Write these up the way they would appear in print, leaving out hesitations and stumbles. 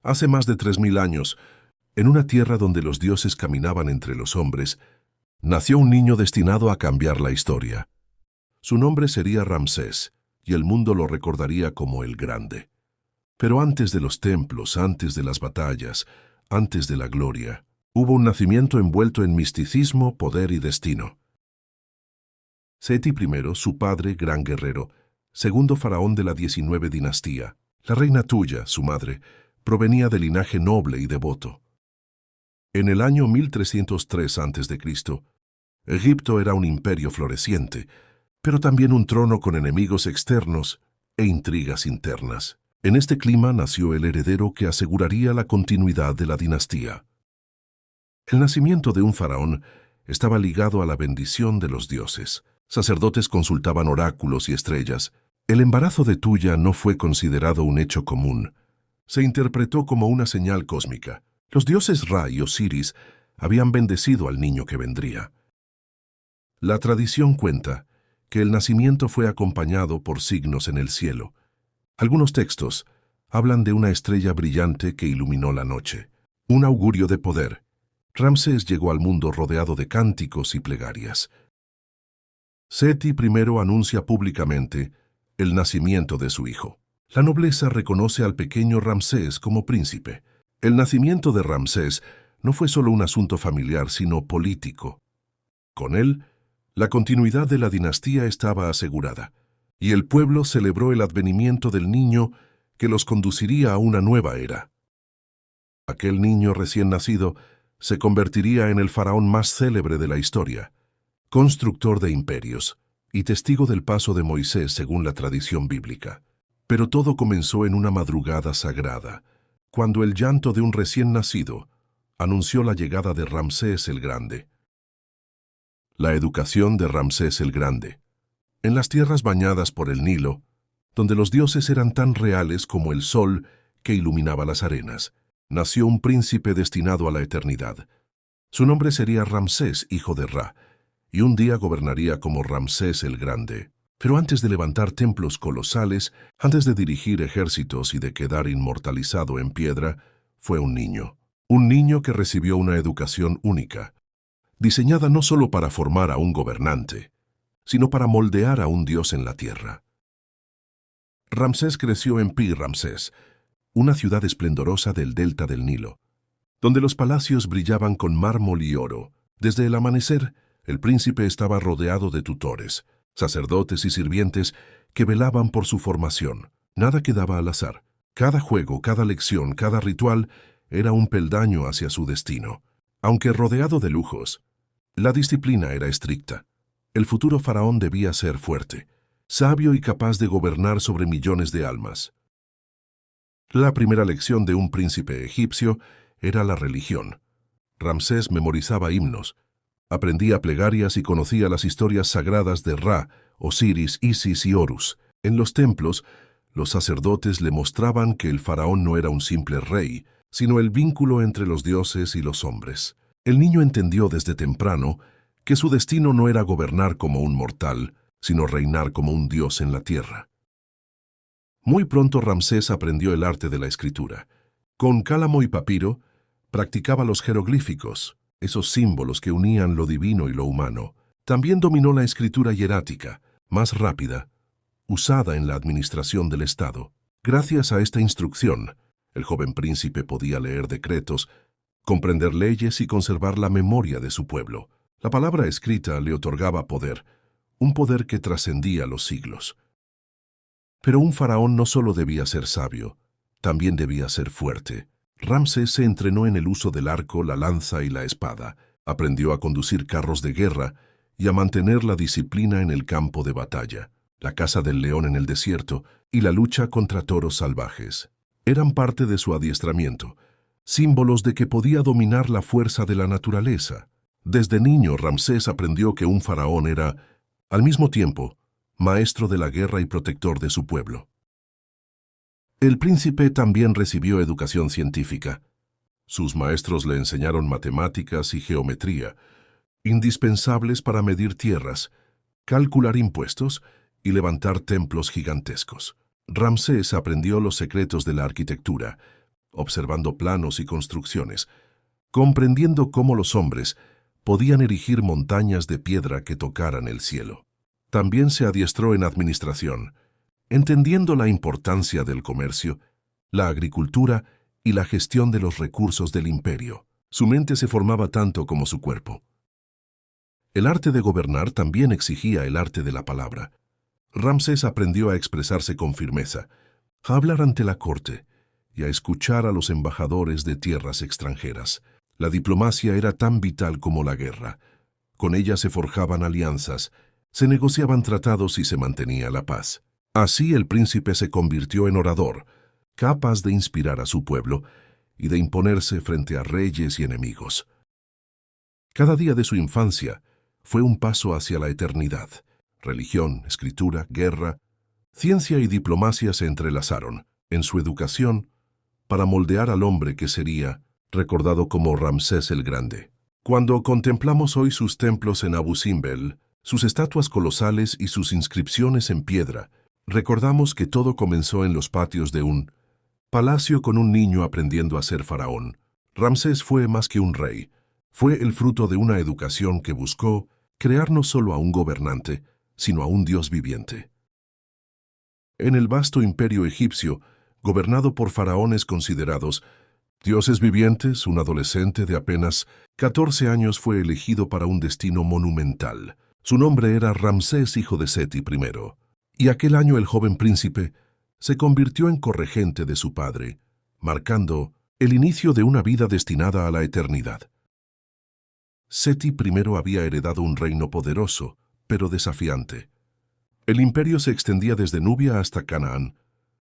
Hace más de 3000 años, en una tierra donde los dioses caminaban entre los hombres, nació un niño destinado a cambiar la historia. Su nombre sería Ramsés, y el mundo lo recordaría como el Grande. Pero antes de los templos, antes de las batallas, antes de la gloria, hubo un nacimiento envuelto en misticismo, poder y destino. Seti I, su padre, gran guerrero, segundo faraón de la 19 dinastía. La reina Tuya, su madre, provenía de linaje noble y devoto. En el año 1303 a.C., Egipto era un imperio floreciente, pero también un trono con enemigos externos e intrigas internas. En este clima nació el heredero que aseguraría la continuidad de la dinastía. El nacimiento de un faraón estaba ligado a la bendición de los dioses. Sacerdotes consultaban oráculos y estrellas. El embarazo de Tuya no fue considerado un hecho común. Se interpretó como una señal cósmica. Los dioses Ra y Osiris habían bendecido al niño que vendría. La tradición cuenta que el nacimiento fue acompañado por signos en el cielo. Algunos textos hablan de una estrella brillante que iluminó la noche, un augurio de poder. Ramsés llegó al mundo rodeado de cánticos y plegarias. Seti I anuncia públicamente el nacimiento de su hijo. La nobleza reconoce al pequeño Ramsés como príncipe. El nacimiento de Ramsés no fue solo un asunto familiar, sino político. Con él, la continuidad de la dinastía estaba asegurada, y el pueblo celebró el advenimiento del niño que los conduciría a una nueva era. Aquel niño recién nacido se convertiría en el faraón más célebre de la historia, constructor de imperios y testigo del paso de Moisés según la tradición bíblica. Pero todo comenzó en una madrugada sagrada, cuando el llanto de un recién nacido anunció la llegada de Ramsés el Grande. La educación de Ramsés el Grande. En las tierras bañadas por el Nilo, donde los dioses eran tan reales como el sol que iluminaba las arenas, nació un príncipe destinado a la eternidad. Su nombre sería Ramsés, hijo de Ra, y un día gobernaría como Ramsés el Grande. Pero antes de levantar templos colosales, antes de dirigir ejércitos y de quedar inmortalizado en piedra, fue un niño que recibió una educación única, diseñada no solo para formar a un gobernante, sino para moldear a un dios en la tierra. Ramsés creció en Pi-Ramsés, una ciudad esplendorosa del delta del Nilo, donde los palacios brillaban con mármol y oro. Desde el amanecer, el príncipe estaba rodeado de tutores, sacerdotes y sirvientes que velaban por su formación. Nada quedaba al azar. Cada juego, cada lección, cada ritual era un peldaño hacia su destino. Aunque rodeado de lujos, la disciplina era estricta. El futuro faraón debía ser fuerte, sabio y capaz de gobernar sobre millones de almas. La primera lección de un príncipe egipcio era la religión. Ramsés memorizaba himnos, aprendía plegarias y conocía las historias sagradas de Ra, Osiris, Isis y Horus. En los templos, los sacerdotes le mostraban que el faraón no era un simple rey, sino el vínculo entre los dioses y los hombres. El niño entendió desde temprano que su destino no era gobernar como un mortal, sino reinar como un dios en la tierra. Muy pronto Ramsés aprendió el arte de la escritura. Con cálamo y papiro, practicaba los jeroglíficos, esos símbolos que unían lo divino y lo humano. También dominó la escritura hierática, más rápida, usada en la administración del Estado. Gracias a esta instrucción, el joven príncipe podía leer decretos, comprender leyes y conservar la memoria de su pueblo. La palabra escrita le otorgaba poder, un poder que trascendía los siglos. Pero un faraón no solo debía ser sabio, también debía ser fuerte. Ramsés se entrenó en el uso del arco, la lanza y la espada. Aprendió a conducir carros de guerra y a mantener la disciplina en el campo de batalla. La caza del león en el desierto y la lucha contra toros salvajes eran parte de su adiestramiento, símbolos de que podía dominar la fuerza de la naturaleza. Desde niño, Ramsés aprendió que un faraón era, al mismo tiempo, maestro de la guerra y protector de su pueblo. El príncipe también recibió educación científica. Sus maestros le enseñaron matemáticas y geometría, indispensables para medir tierras, calcular impuestos y levantar templos gigantescos. Ramsés aprendió los secretos de la arquitectura, observando planos y construcciones, comprendiendo cómo los hombres podían erigir montañas de piedra que tocaran el cielo. También se adiestró en administración, entendiendo la importancia del comercio, la agricultura y la gestión de los recursos del imperio. Su mente se formaba tanto como su cuerpo. El arte de gobernar también exigía el arte de la palabra. Ramsés aprendió a expresarse con firmeza, a hablar ante la corte y a escuchar a los embajadores de tierras extranjeras. La diplomacia era tan vital como la guerra. Con ella se forjaban alianzas, se negociaban tratados y se mantenía la paz. Así el príncipe se convirtió en orador, capaz de inspirar a su pueblo y de imponerse frente a reyes y enemigos. Cada día de su infancia fue un paso hacia la eternidad. Religión, escritura, guerra, ciencia y diplomacia se entrelazaron en su educación para moldear al hombre que sería recordado como Ramsés el Grande. Cuando contemplamos hoy sus templos en Abu Simbel, sus estatuas colosales y sus inscripciones en piedra, recordamos que todo comenzó en los patios de un palacio con un niño aprendiendo a ser faraón. Ramsés fue más que un rey, fue el fruto de una educación que buscó crear no solo a un gobernante, sino a un Dios viviente. En el vasto imperio egipcio, gobernado por faraones considerados dioses vivientes, un adolescente de apenas 14 años fue elegido para un destino monumental. Su nombre era Ramsés, hijo de Seti I, y aquel año el joven príncipe se convirtió en corregente de su padre, marcando el inicio de una vida destinada a la eternidad. Seti I había heredado un reino poderoso, pero desafiante. El imperio se extendía desde Nubia hasta Canaán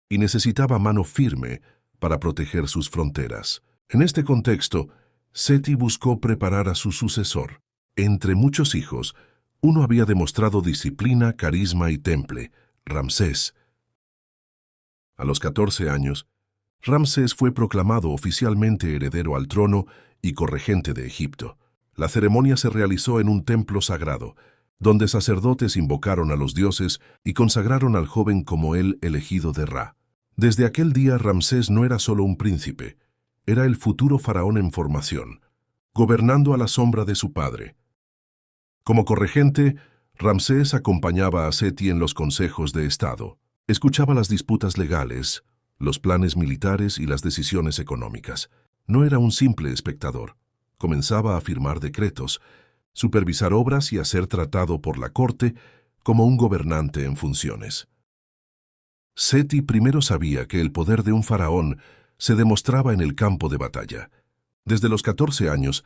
y necesitaba mano firme para proteger sus fronteras. En este contexto, Seti buscó preparar a su sucesor. Entre muchos hijos, uno había demostrado disciplina, carisma y temple, Ramsés. A los 14 años, Ramsés fue proclamado oficialmente heredero al trono y corregente de Egipto. La ceremonia se realizó en un templo sagrado, donde sacerdotes invocaron a los dioses y consagraron al joven como el elegido de Ra. Desde aquel día Ramsés no era solo un príncipe, era el futuro faraón en formación, gobernando a la sombra de su padre. Como corregente, Ramsés acompañaba a Seti en los consejos de Estado, escuchaba las disputas legales, los planes militares y las decisiones económicas. No era un simple espectador, comenzaba a firmar decretos, supervisar obras y a ser tratado por la corte como un gobernante en funciones. Seti primero sabía que el poder de un faraón se demostraba en el campo de batalla. Desde los 14 años,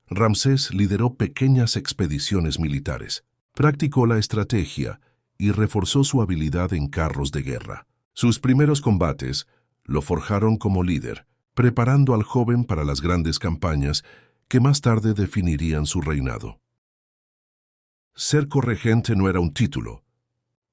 Ramsés lideró pequeñas expediciones militares, practicó la estrategia y reforzó su habilidad en carros de guerra. Sus primeros combates lo forjaron como líder, preparando al joven para las grandes campañas que más tarde definirían su reinado. Ser corregente no era un título.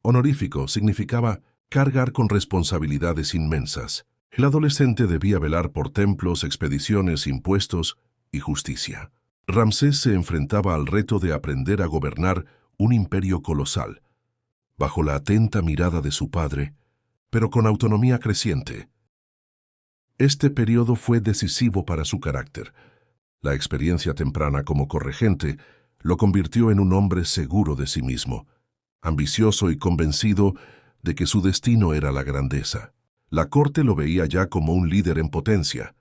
Honorífico significaba cargar con responsabilidades inmensas. El adolescente debía velar por templos, expediciones, impuestos y justicia. Ramsés se enfrentaba al reto de aprender a gobernar un imperio colosal, bajo la atenta mirada de su padre, pero con autonomía creciente. Este periodo fue decisivo para su carácter. La experiencia temprana como corregente lo convirtió en un hombre seguro de sí mismo, ambicioso y convencido de que su destino era la grandeza. La corte lo veía ya como un líder en potencia,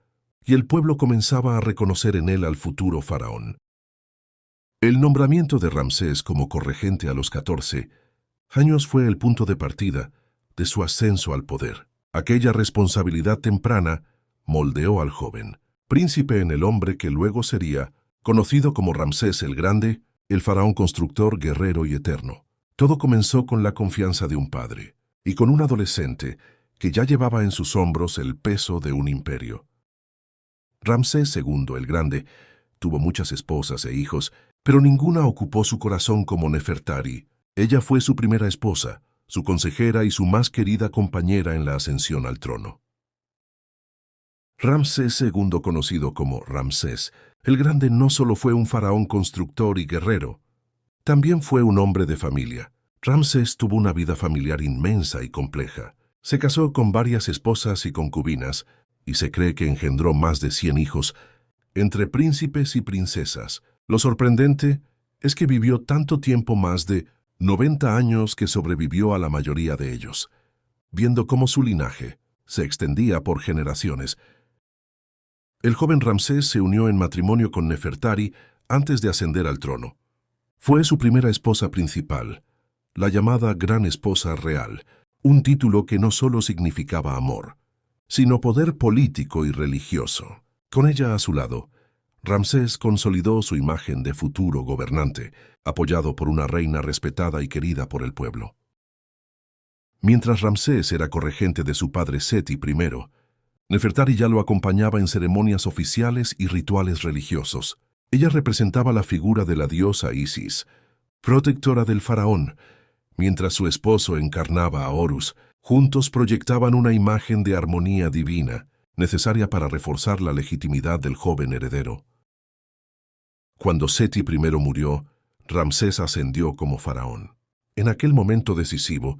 y el pueblo comenzaba a reconocer en él al futuro faraón. El nombramiento de Ramsés como corregente a los 14 años fue el punto de partida de su ascenso al poder. Aquella responsabilidad temprana moldeó al joven, príncipe en el hombre que luego sería conocido como Ramsés el Grande, el faraón constructor, guerrero y eterno. Todo comenzó con la confianza de un padre y con un adolescente que ya llevaba en sus hombros el peso de un imperio. Ramsés II el Grande tuvo muchas esposas e hijos, pero ninguna ocupó su corazón como Nefertari. Ella fue su primera esposa, su consejera y su más querida compañera en la ascensión al trono. Ramsés II, conocido como Ramsés el Grande, no solo fue un faraón constructor y guerrero, también fue un hombre de familia. Ramsés tuvo una vida familiar inmensa y compleja. Se casó con varias esposas y concubinas, y se cree que engendró más de 100 hijos, entre príncipes y princesas. Lo sorprendente es que vivió tanto tiempo, más de 90 años, que sobrevivió a la mayoría de ellos, viendo cómo su linaje se extendía por generaciones. El joven Ramsés se unió en matrimonio con Nefertari antes de ascender al trono. Fue su primera esposa principal, la llamada Gran Esposa Real, un título que no solo significaba amor, sino poder político y religioso. Con ella a su lado, Ramsés consolidó su imagen de futuro gobernante, apoyado por una reina respetada y querida por el pueblo. Mientras Ramsés era corregente de su padre Seti I, Nefertari ya lo acompañaba en ceremonias oficiales y rituales religiosos. Ella representaba la figura de la diosa Isis, protectora del faraón, mientras su esposo encarnaba a Horus. Juntos proyectaban una imagen de armonía divina, necesaria para reforzar la legitimidad del joven heredero. Cuando Seti I murió, Ramsés ascendió como faraón. En aquel momento decisivo,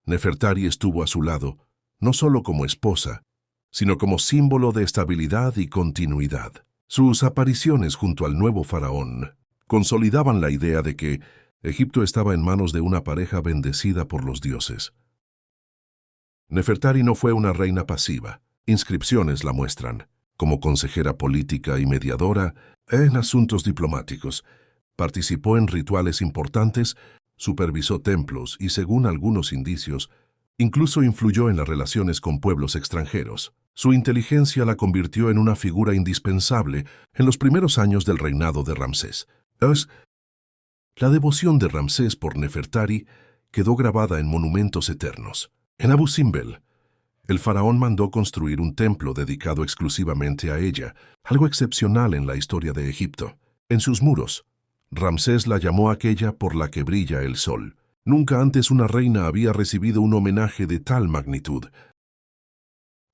Nefertari estuvo a su lado, no solo como esposa, sino como símbolo de estabilidad y continuidad. Sus apariciones junto al nuevo faraón consolidaban la idea de que Egipto estaba en manos de una pareja bendecida por los dioses. Nefertari no fue una reina pasiva. Inscripciones la muestran como consejera política y mediadora en asuntos diplomáticos. Participó en rituales importantes, supervisó templos y, según algunos indicios, incluso influyó en las relaciones con pueblos extranjeros. Su inteligencia la convirtió en una figura indispensable en los primeros años del reinado de Ramsés. La devoción de Ramsés por Nefertari quedó grabada en monumentos eternos. En Abu Simbel, el faraón mandó construir un templo dedicado exclusivamente a ella, algo excepcional en la historia de Egipto. En sus muros, Ramsés la llamó aquella por la que brilla el sol. Nunca antes una reina había recibido un homenaje de tal magnitud.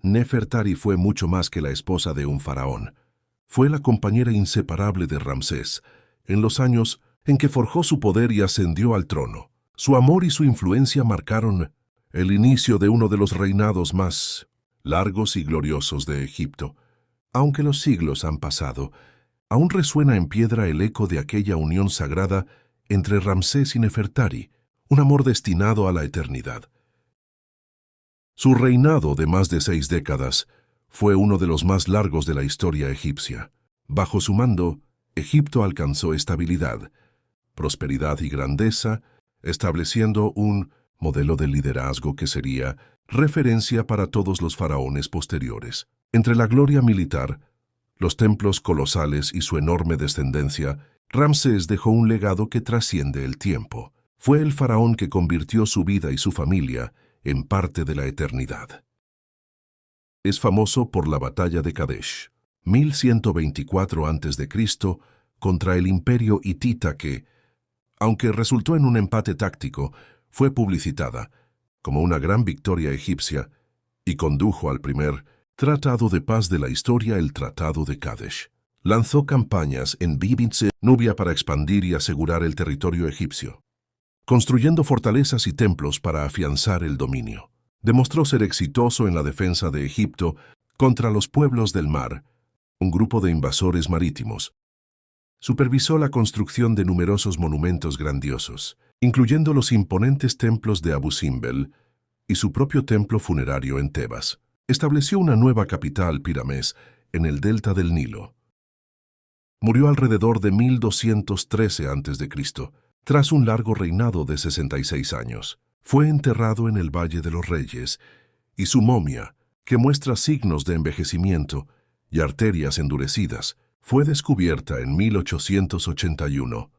Nefertari fue mucho más que la esposa de un faraón. Fue la compañera inseparable de Ramsés en los años en que forjó su poder y ascendió al trono. Su amor y su influencia marcaron el inicio de uno de los reinados más largos y gloriosos de Egipto. Aunque los siglos han pasado, aún resuena en piedra el eco de aquella unión sagrada entre Ramsés y Nefertari, un amor destinado a la eternidad. Su reinado de más de 6 décadas fue uno de los más largos de la historia egipcia. Bajo su mando, Egipto alcanzó estabilidad, prosperidad y grandeza, estableciendo un modelo de liderazgo que sería referencia para todos los faraones posteriores. Entre la gloria militar, los templos colosales y su enorme descendencia, Ramsés dejó un legado que trasciende el tiempo. Fue el faraón que convirtió su vida y su familia en parte de la eternidad. Es famoso por la batalla de Kadesh, 1124 a.C., contra el imperio hitita que, aunque resultó en un empate táctico, fue publicitada como una gran victoria egipcia y condujo al primer tratado de paz de la historia, el Tratado de Kadesh. Lanzó campañas en Bibitse, Nubia, para expandir y asegurar el territorio egipcio, construyendo fortalezas y templos para afianzar el dominio. Demostró ser exitoso en la defensa de Egipto contra los pueblos del mar, un grupo de invasores marítimos. Supervisó la construcción de numerosos monumentos grandiosos, incluyendo los imponentes templos de Abu Simbel y su propio templo funerario en Tebas. Estableció una nueva capital, Piramés, en el delta del Nilo. Murió alrededor de 1213 a.C., tras un largo reinado de 66 años. Fue enterrado en el Valle de los Reyes, y su momia, que muestra signos de envejecimiento y arterias endurecidas, fue descubierta en 1881.